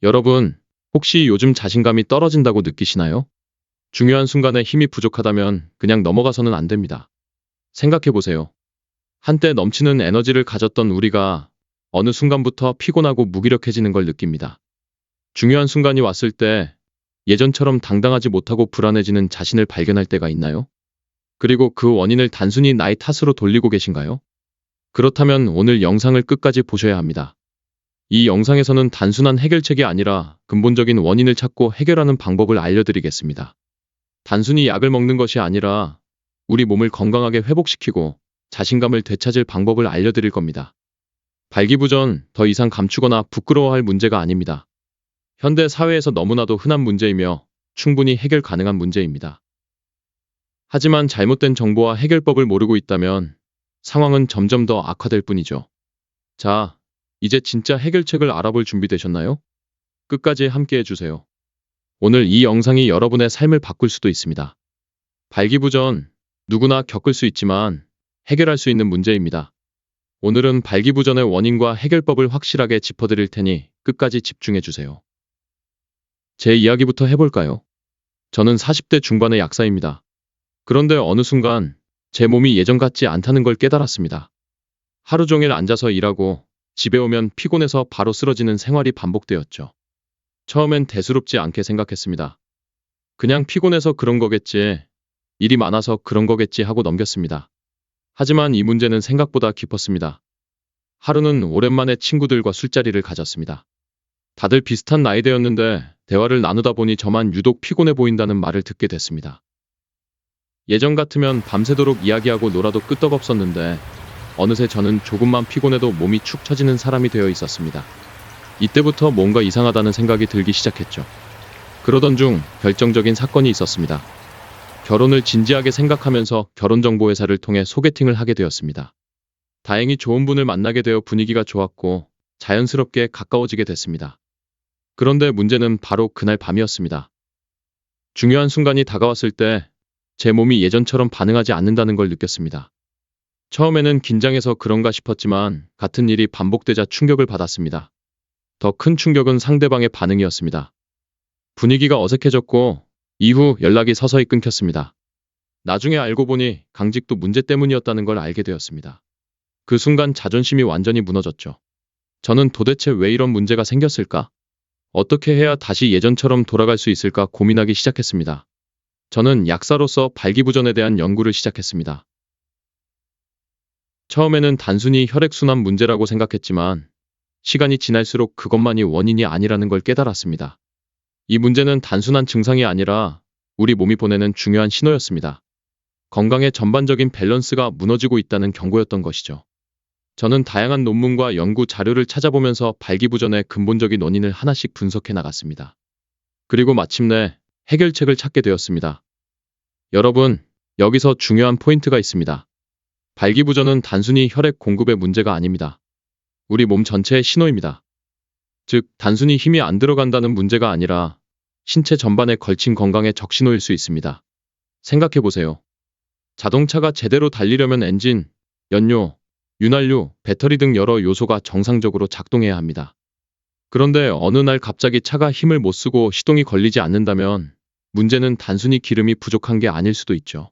여러분, 혹시 요즘 자신감이 떨어진다고 느끼시나요? 중요한 순간에 힘이 부족하다면 그냥 넘어가서는 안 됩니다. 생각해 보세요. 한때 넘치는 에너지를 가졌던 우리가 어느 순간부터 피곤하고 무기력해지는 걸 느낍니다. 중요한 순간이 왔을 때 예전처럼 당당하지 못하고 불안해지는 자신을 발견할 때가 있나요? 그리고 그 원인을 단순히 나의 탓으로 돌리고 계신가요? 그렇다면 오늘 영상을 끝까지 보셔야 합니다. 이 영상에서는 단순한 해결책이 아니라 근본적인 원인을 찾고 해결하는 방법을 알려드리겠습니다. 단순히 약을 먹는 것이 아니라 우리 몸을 건강하게 회복시키고 자신감을 되찾을 방법을 알려드릴 겁니다. 발기부전, 더 이상 감추거나 부끄러워할 문제가 아닙니다. 현대 사회에서 너무나도 흔한 문제이며 충분히 해결 가능한 문제입니다. 하지만 잘못된 정보와 해결법을 모르고 있다면 상황은 점점 더 악화될 뿐이죠. 자, 이제 진짜 해결책을 알아볼 준비 되셨나요? 끝까지 함께 해주세요. 오늘 이 영상이 여러분의 삶을 바꿀 수도 있습니다. 발기부전, 누구나 겪을 수 있지만 해결할 수 있는 문제입니다. 오늘은 발기부전의 원인과 해결법을 확실하게 짚어드릴 테니 끝까지 집중해주세요. 제 이야기부터 해볼까요? 저는 40대 중반의 약사입니다. 그런데 어느 순간 제 몸이 예전 같지 않다는 걸 깨달았습니다. 하루 종일 앉아서 일하고 집에 오면 피곤해서 바로 쓰러지는 생활이 반복되었죠. 처음엔 대수롭지 않게 생각했습니다. 그냥 피곤해서 그런 거겠지, 일이 많아서 그런 거겠지 하고 넘겼습니다. 하지만 이 문제는 생각보다 깊었습니다. 하루는 오랜만에 친구들과 술자리를 가졌습니다. 다들 비슷한 나이대였는데 대화를 나누다 보니 저만 유독 피곤해 보인다는 말을 듣게 됐습니다. 예전 같으면 밤새도록 이야기하고 놀아도 끄떡없었는데 어느새 저는 조금만 피곤해도 몸이 축 처지는 사람이 되어 있었습니다. 이때부터 뭔가 이상하다는 생각이 들기 시작했죠. 그러던 중 결정적인 사건이 있었습니다. 결혼을 진지하게 생각하면서 결혼정보회사를 통해 소개팅을 하게 되었습니다. 다행히 좋은 분을 만나게 되어 분위기가 좋았고 자연스럽게 가까워지게 됐습니다. 그런데 문제는 바로 그날 밤이었습니다. 중요한 순간이 다가왔을 때 제 몸이 예전처럼 반응하지 않는다는 걸 느꼈습니다. 처음에는 긴장해서 그런가 싶었지만 같은 일이 반복되자 충격을 받았습니다. 더 큰 충격은 상대방의 반응이었습니다. 분위기가 어색해졌고 이후 연락이 서서히 끊겼습니다. 나중에 알고 보니 강직도 문제 때문이었다는 걸 알게 되었습니다. 그 순간 자존심이 완전히 무너졌죠. 저는 도대체 왜 이런 문제가 생겼을까? 어떻게 해야 다시 예전처럼 돌아갈 수 있을까 고민하기 시작했습니다. 저는 약사로서 발기부전에 대한 연구를 시작했습니다. 처음에는 단순히 혈액순환 문제라고 생각했지만 시간이 지날수록 그것만이 원인이 아니라는 걸 깨달았습니다. 이 문제는 단순한 증상이 아니라 우리 몸이 보내는 중요한 신호였습니다. 건강의 전반적인 밸런스가 무너지고 있다는 경고였던 것이죠. 저는 다양한 논문과 연구 자료를 찾아보면서 발기부전의 근본적인 원인을 하나씩 분석해 나갔습니다. 그리고 마침내 해결책을 찾게 되었습니다. 여러분, 여기서 중요한 포인트가 있습니다. 발기부전은 단순히 혈액 공급의 문제가 아닙니다. 우리 몸 전체의 신호입니다. 즉, 단순히 힘이 안 들어간다는 문제가 아니라 신체 전반에 걸친 건강의 적신호일 수 있습니다. 생각해 보세요. 자동차가 제대로 달리려면 엔진, 연료, 윤활유, 배터리 등 여러 요소가 정상적으로 작동해야 합니다. 그런데 어느 날 갑자기 차가 힘을 못 쓰고 시동이 걸리지 않는다면 문제는 단순히 기름이 부족한 게 아닐 수도 있죠.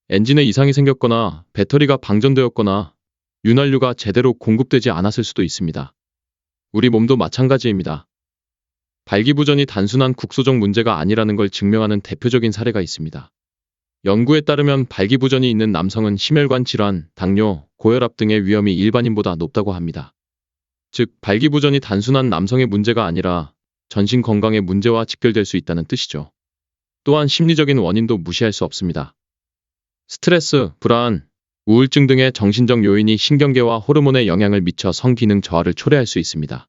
엔진에 이상이 생겼거나 배터리가 방전되었거나 윤활유가 제대로 공급되지 않았을 수도 있습니다. 우리 몸도 마찬가지입니다. 발기부전이 단순한 국소적 문제가 아니라는 걸 증명하는 대표적인 사례가 있습니다. 연구에 따르면 발기부전이 있는 남성은 심혈관 질환, 당뇨, 고혈압 등의 위험이 일반인보다 높다고 합니다. 즉, 발기부전이 단순한 남성의 문제가 아니라 전신 건강의 문제와 직결될 수 있다는 뜻이죠. 또한 심리적인 원인도 무시할 수 없습니다. 스트레스, 불안, 우울증 등의 정신적 요인이 신경계와 호르몬에 영향을 미쳐 성기능 저하를 초래할 수 있습니다.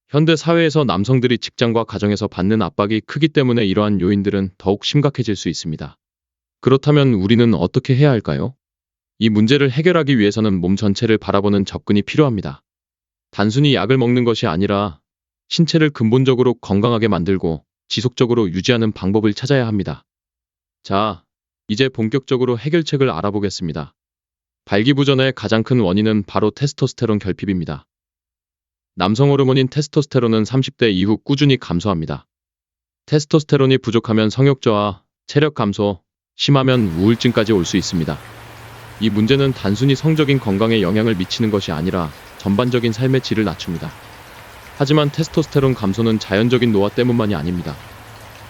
현대 사회에서 남성들이 직장과 가정에서 받는 압박이 크기 때문에 이러한 요인들은 더욱 심각해질 수 있습니다. 그렇다면 우리는 어떻게 해야 할까요? 이 문제를 해결하기 위해서는 몸 전체를 바라보는 접근이 필요합니다. 단순히 약을 먹는 것이 아니라 신체를 근본적으로 건강하게 만들고 지속적으로 유지하는 방법을 찾아야 합니다. 자, 이제 본격적으로 해결책을 알아보겠습니다. 발기부전의 가장 큰 원인은 바로 테스토스테론 결핍입니다. 남성 호르몬인 테스토스테론은 30대 이후 꾸준히 감소합니다. 테스토스테론이 부족하면 성욕 저하, 체력 감소, 심하면 우울증까지 올 수 있습니다. 이 문제는 단순히 성적인 건강에 영향을 미치는 것이 아니라 전반적인 삶의 질을 낮춥니다. 하지만 테스토스테론 감소는 자연적인 노화 때문만이 아닙니다.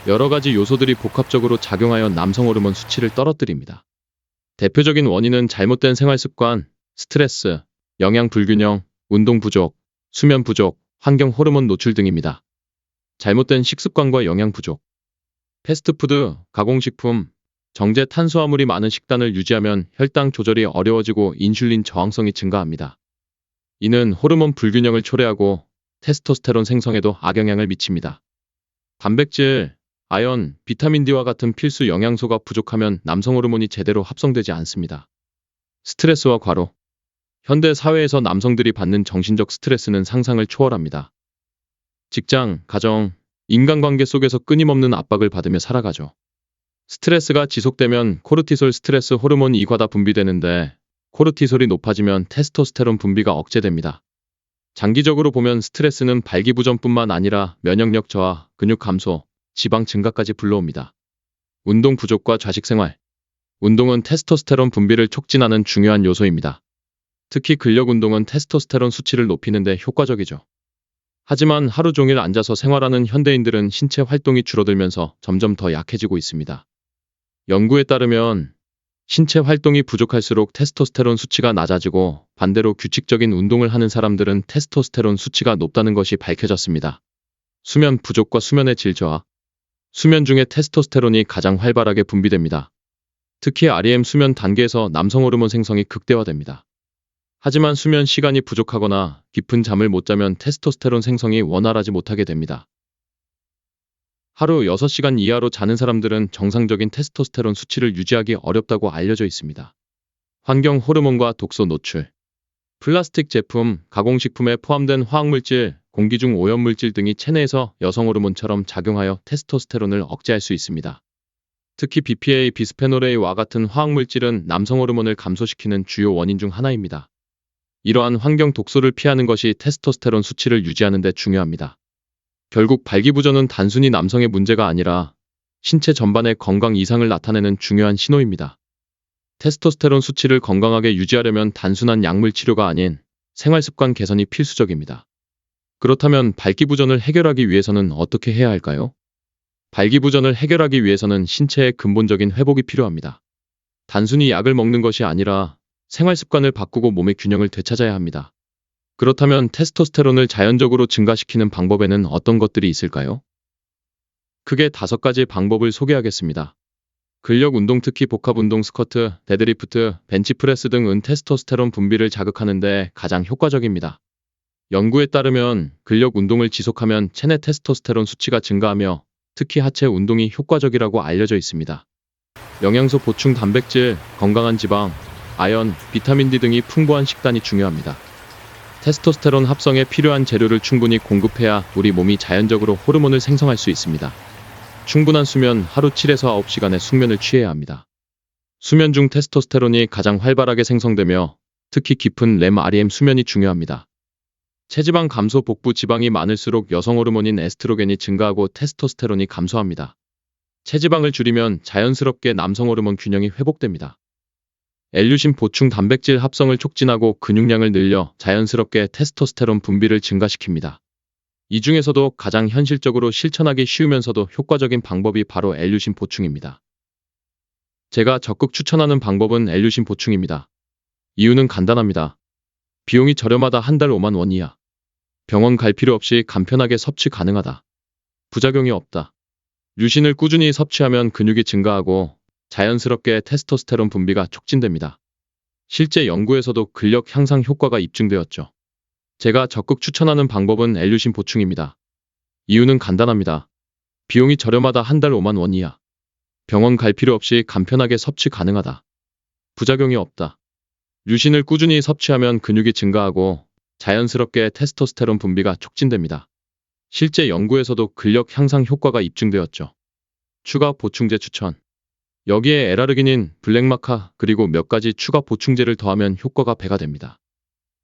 여러 가지 요소들이 복합적으로 작용하여 남성 호르몬 수치를 떨어뜨립니다. 대표적인 원인은 잘못된 생활 습관, 스트레스, 영양 불균형, 운동 부족, 수면 부족, 환경 호르몬 노출 등입니다. 잘못된 식습관과 영양 부족. 패스트푸드, 가공식품, 정제 탄수화물이 많은 식단을 유지하면 혈당 조절이 어려워지고 인슐린 저항성이 증가합니다. 이는 호르몬 불균형을 초래하고 테스토스테론 생성에도 악영향을 미칩니다. 단백질, 아연, 비타민 D와 같은 필수 영양소가 부족하면 남성 호르몬이 제대로 합성되지 않습니다. 스트레스와 과로. 현대 사회에서 남성들이 받는 정신적 스트레스는 상상을 초월합니다. 직장, 가정, 인간관계 속에서 끊임없는 압박을 받으며 살아가죠. 스트레스가 지속되면 코르티솔 스트레스 호르몬이 과다 분비되는데 코르티솔이 높아지면 테스토스테론 분비가 억제됩니다. 장기적으로 보면 스트레스는 발기부전뿐만 아니라 면역력 저하, 근육 감소, 지방 증가까지 불러옵니다. 운동 부족과 좌식생활. 운동은 테스토스테론 분비를 촉진하는 중요한 요소입니다. 특히 근력 운동은 테스토스테론 수치를 높이는 데 효과적이죠. 하지만 하루 종일 앉아서 생활하는 현대인들은 신체 활동이 줄어들면서 점점 더 약해지고 있습니다. 연구에 따르면 신체 활동이 부족할수록 테스토스테론 수치가 낮아지고 반대로 규칙적인 운동을 하는 사람들은 테스토스테론 수치가 높다는 것이 밝혀졌습니다. 수면 부족과 수면의 질 저하. 수면 중에 테스토스테론이 가장 활발하게 분비됩니다. 특히 REM 수면 단계에서 남성 호르몬 생성이 극대화됩니다. 하지만 수면 시간이 부족하거나 깊은 잠을 못 자면 테스토스테론 생성이 원활하지 못하게 됩니다. 하루 6시간 이하로 자는 사람들은 정상적인 테스토스테론 수치를 유지하기 어렵다고 알려져 있습니다. 환경 호르몬과 독소 노출. 플라스틱 제품, 가공식품에 포함된 화학물질, 공기 중 오염물질 등이 체내에서 여성 호르몬처럼 작용하여 테스토스테론을 억제할 수 있습니다. 특히 BPA, 비스페놀 A와 같은 화학물질은 남성 호르몬을 감소시키는 주요 원인 중 하나입니다. 이러한 환경 독소를 피하는 것이 테스토스테론 수치를 유지하는 데 중요합니다. 결국 발기부전은 단순히 남성의 문제가 아니라 신체 전반의 건강 이상을 나타내는 중요한 신호입니다. 테스토스테론 수치를 건강하게 유지하려면 단순한 약물 치료가 아닌 생활습관 개선이 필수적입니다. 그렇다면 발기부전을 해결하기 위해서는 어떻게 해야 할까요? 발기부전을 해결하기 위해서는 신체의 근본적인 회복이 필요합니다. 단순히 약을 먹는 것이 아니라 생활습관을 바꾸고 몸의 균형을 되찾아야 합니다. 그렇다면 테스토스테론을 자연적으로 증가시키는 방법에는 어떤 것들이 있을까요? 크게 5가지 방법을 소개하겠습니다. 근력 운동, 특히 복합 운동, 스쿼트, 데드리프트, 벤치프레스 등은 테스토스테론 분비를 자극하는 데 가장 효과적입니다. 연구에 따르면 근력 운동을 지속하면 체내 테스토스테론 수치가 증가하며 특히 하체 운동이 효과적이라고 알려져 있습니다. 영양소 보충, 단백질, 건강한 지방, 아연, 비타민 D 등이 풍부한 식단이 중요합니다. 테스토스테론 합성에 필요한 재료를 충분히 공급해야 우리 몸이 자연적으로 호르몬을 생성할 수 있습니다. 충분한 수면, 하루 7에서 9시간의 숙면을 취해야 합니다. 수면 중 테스토스테론이 가장 활발하게 생성되며 특히 깊은 REM 수면이 중요합니다. 체지방 감소, 복부 지방이 많을수록 여성 호르몬인 에스트로겐이 증가하고 테스토스테론이 감소합니다. 체지방을 줄이면 자연스럽게 남성 호르몬 균형이 회복됩니다. 엘류신 보충, 단백질 합성을 촉진하고 근육량을 늘려 자연스럽게 테스토스테론 분비를 증가시킵니다. 이 중에서도 가장 현실적으로 실천하기 쉬우면서도 효과적인 방법이 바로 엘류신 보충입니다. 제가 적극 추천하는 방법은 엘류신 보충입니다. 이유는 간단합니다. 비용이 저렴하다. 한 달 5만 원 이하. 병원 갈 필요 없이 간편하게 섭취 가능하다. 부작용이 없다. 류신을 꾸준히 섭취하면 근육이 증가하고 자연스럽게 테스토스테론 분비가 촉진됩니다. 실제 연구에서도 근력 향상 효과가 입증되었죠. 제가 적극 추천하는 방법은 엘류신 보충입니다. 이유는 간단합니다. 비용이 저렴하다. 한 달 5만 원 이하. 병원 갈 필요 없이 간편하게 섭취 가능하다. 부작용이 없다. 류신을 꾸준히 섭취하면 근육이 증가하고 자연스럽게 테스토스테론 분비가 촉진됩니다. 실제 연구에서도 근력 향상 효과가 입증되었죠. 추가 보충제 추천. 여기에 L아르기닌, 블랙마카 그리고 몇 가지 추가 보충제를 더하면 효과가 배가 됩니다.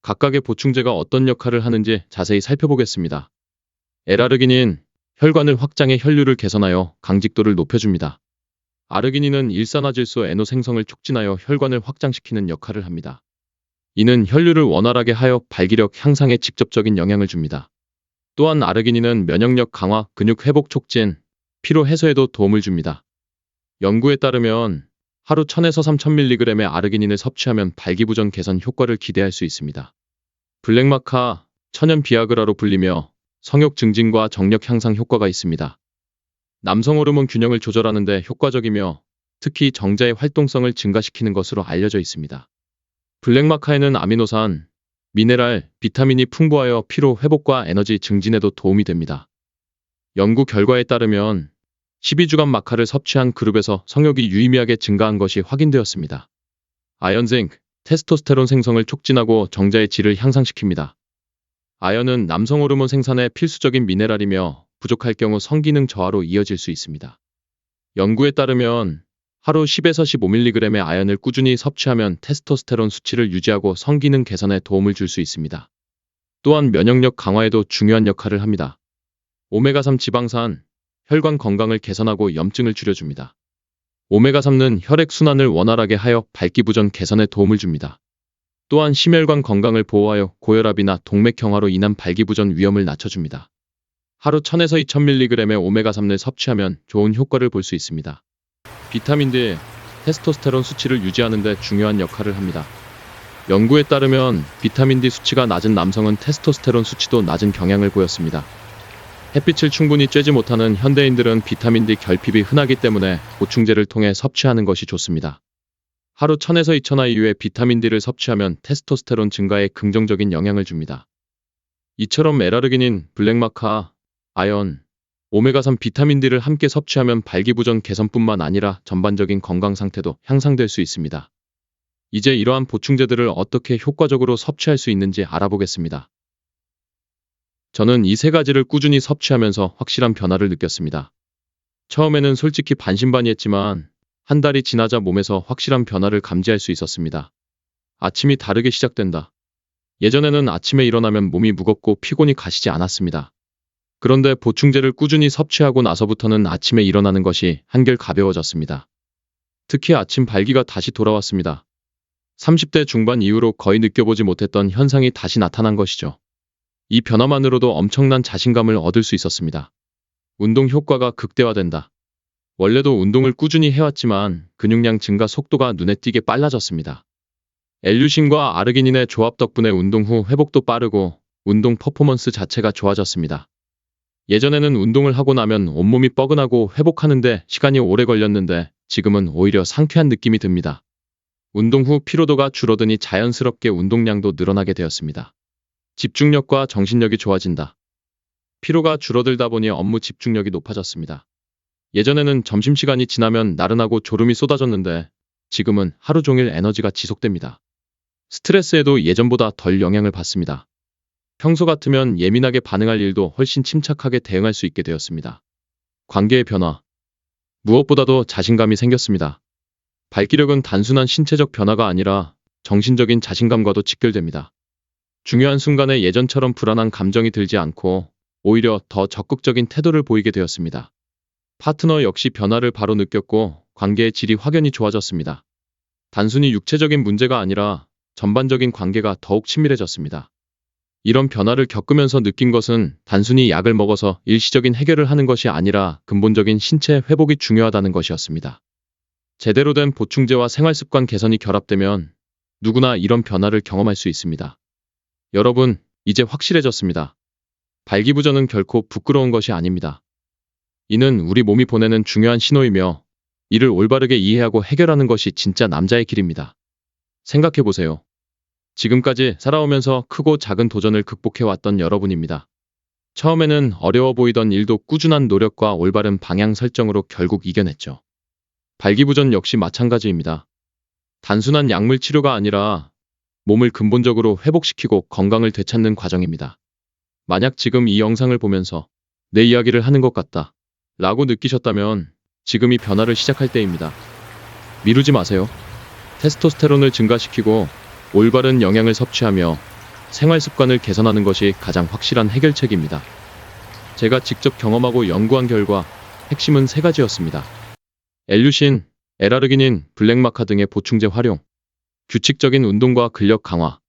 각각의 보충제가 어떤 역할을 하는지 자세히 살펴보겠습니다. L아르기닌, 혈관을 확장해 혈류를 개선하여 강직도를 높여줍니다. 아르기닌은 일산화질소 NO 생성을 촉진하여 혈관을 확장시키는 역할을 합니다. 이는 혈류를 원활하게 하여 발기력 향상에 직접적인 영향을 줍니다. 또한 아르기닌은 면역력 강화, 근육 회복 촉진, 피로 해소에도 도움을 줍니다. 연구에 따르면 하루 1000에서 3000mg의 아르기닌을 섭취하면 발기부전 개선 효과를 기대할 수 있습니다. 블랙마카, 천연 비아그라로 불리며 성욕 증진과 정력 향상 효과가 있습니다. 남성 호르몬 균형을 조절하는 데 효과적이며 특히 정자의 활동성을 증가시키는 것으로 알려져 있습니다. 블랙마카에는 아미노산, 미네랄, 비타민이 풍부하여 피로 회복과 에너지 증진에도 도움이 됩니다. 연구 결과에 따르면 12주간 마카를 섭취한 그룹에서 성욕이 유의미하게 증가한 것이 확인되었습니다. 아연, 징크, 테스토스테론 생성을 촉진하고 정자의 질을 향상시킵니다. 아연은 남성 호르몬 생산에 필수적인 미네랄이며 부족할 경우 성기능 저하로 이어질 수 있습니다. 연구에 따르면 하루 10에서 15mg의 아연을 꾸준히 섭취하면 테스토스테론 수치를 유지하고 성기능 개선에 도움을 줄 수 있습니다. 또한 면역력 강화에도 중요한 역할을 합니다. 오메가3 지방산, 혈관 건강을 개선하고 염증을 줄여줍니다. 오메가3는 혈액순환을 원활하게 하여 발기부전 개선에 도움을 줍니다. 또한 심혈관 건강을 보호하여 고혈압이나 동맥경화로 인한 발기부전 위험을 낮춰줍니다. 하루 1000에서 2000mg의 오메가3를 섭취하면 좋은 효과를 볼 수 있습니다. 비타민 D, 테스토스테론 수치를 유지하는 데 중요한 역할을 합니다. 연구에 따르면 비타민 D 수치가 낮은 남성은 테스토스테론 수치도 낮은 경향을 보였습니다. 햇빛을 충분히 쬐지 못하는 현대인들은 비타민 D 결핍이 흔하기 때문에 보충제를 통해 섭취하는 것이 좋습니다. 하루 1000에서 2000IU의 비타민 D를 섭취하면 테스토스테론 증가에 긍정적인 영향을 줍니다. 이처럼 L아르기닌, 블랙마카, 아연, 오메가3 비타민 D를 함께 섭취하면 발기부전 개선뿐만 아니라 전반적인 건강 상태도 향상될 수 있습니다. 이제 이러한 보충제들을 어떻게 효과적으로 섭취할 수 있는지 알아보겠습니다. 저는 이 세 가지를 꾸준히 섭취하면서 확실한 변화를 느꼈습니다. 처음에는 솔직히 반신반의했지만 한 달이 지나자 몸에서 확실한 변화를 감지할 수 있었습니다. 아침이 다르게 시작된다. 예전에는 아침에 일어나면 몸이 무겁고 피곤이 가시지 않았습니다. 그런데 보충제를 꾸준히 섭취하고 나서부터는 아침에 일어나는 것이 한결 가벼워졌습니다. 특히 아침 발기가 다시 돌아왔습니다. 30대 중반 이후로 거의 느껴보지 못했던 현상이 다시 나타난 것이죠. 이 변화만으로도 엄청난 자신감을 얻을 수 있었습니다. 운동 효과가 극대화된다. 원래도 운동을 꾸준히 해왔지만 근육량 증가 속도가 눈에 띄게 빨라졌습니다. L유신과 아르기닌의 조합 덕분에 운동 후 회복도 빠르고 운동 퍼포먼스 자체가 좋아졌습니다. 예전에는 운동을 하고 나면 온몸이 뻐근하고 회복하는데 시간이 오래 걸렸는데 지금은 오히려 상쾌한 느낌이 듭니다. 운동 후 피로도가 줄어드니 자연스럽게 운동량도 늘어나게 되었습니다. 집중력과 정신력이 좋아진다. 피로가 줄어들다 보니 업무 집중력이 높아졌습니다. 예전에는 점심시간이 지나면 나른하고 졸음이 쏟아졌는데 지금은 하루 종일 에너지가 지속됩니다. 스트레스에도 예전보다 덜 영향을 받습니다. 평소 같으면 예민하게 반응할 일도 훨씬 침착하게 대응할 수 있게 되었습니다. 관계의 변화. 무엇보다도 자신감이 생겼습니다. 발기력은 단순한 신체적 변화가 아니라 정신적인 자신감과도 직결됩니다. 중요한 순간에 예전처럼 불안한 감정이 들지 않고 오히려 더 적극적인 태도를 보이게 되었습니다. 파트너 역시 변화를 바로 느꼈고 관계의 질이 확연히 좋아졌습니다. 단순히 육체적인 문제가 아니라 전반적인 관계가 더욱 친밀해졌습니다. 이런 변화를 겪으면서 느낀 것은 단순히 약을 먹어서 일시적인 해결을 하는 것이 아니라 근본적인 신체 회복이 중요하다는 것이었습니다. 제대로 된 보충제와 생활습관 개선이 결합되면 누구나 이런 변화를 경험할 수 있습니다. 여러분, 이제 확실해졌습니다. 발기부전은 결코 부끄러운 것이 아닙니다. 이는 우리 몸이 보내는 중요한 신호이며 이를 올바르게 이해하고 해결하는 것이 진짜 남자의 길입니다. 생각해보세요. 지금까지 살아오면서 크고 작은 도전을 극복해왔던 여러분입니다. 처음에는 어려워 보이던 일도 꾸준한 노력과 올바른 방향 설정으로 결국 이겨냈죠. 발기부전 역시 마찬가지입니다. 단순한 약물 치료가 아니라 몸을 근본적으로 회복시키고 건강을 되찾는 과정입니다. 만약 지금 이 영상을 보면서 내 이야기를 하는 것 같다 라고 느끼셨다면 지금이 변화를 시작할 때입니다. 미루지 마세요. 테스토스테론을 증가시키고 올바른 영양을 섭취하며 생활 습관을 개선하는 것이 가장 확실한 해결책입니다. 제가 직접 경험하고 연구한 결과 핵심은 세 가지였습니다. 엘류신, L아르기닌, 블랙마카 등의 보충제 활용, 규칙적인 운동과 근력 강화,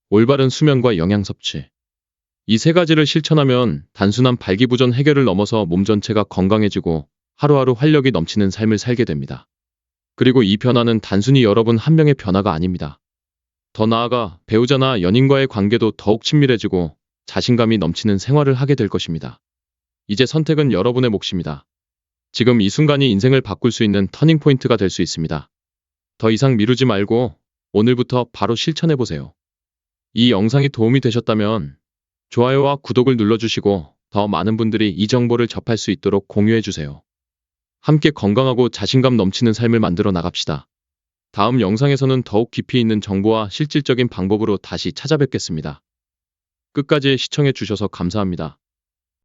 올바른 수면과 영양 섭취. 이 세 가지를 실천하면 단순한 발기부전 해결을 넘어서 몸 전체가 건강해지고 하루하루 활력이 넘치는 삶을 살게 됩니다. 그리고 이 변화는 단순히 여러분 한 명의 변화가 아닙니다. 더 나아가 배우자나 연인과의 관계도 더욱 친밀해지고 자신감이 넘치는 생활을 하게 될 것입니다. 이제 선택은 여러분의 몫입니다. 지금 이 순간이 인생을 바꿀 수 있는 터닝포인트가 될 수 있습니다. 더 이상 미루지 말고 오늘부터 바로 실천해보세요. 이 영상이 도움이 되셨다면 좋아요와 구독을 눌러주시고 더 많은 분들이 이 정보를 접할 수 있도록 공유해주세요. 함께 건강하고 자신감 넘치는 삶을 만들어 나갑시다. 다음 영상에서는 더욱 깊이 있는 정보와 실질적인 방법으로 다시 찾아뵙겠습니다. 끝까지 시청해 주셔서 감사합니다.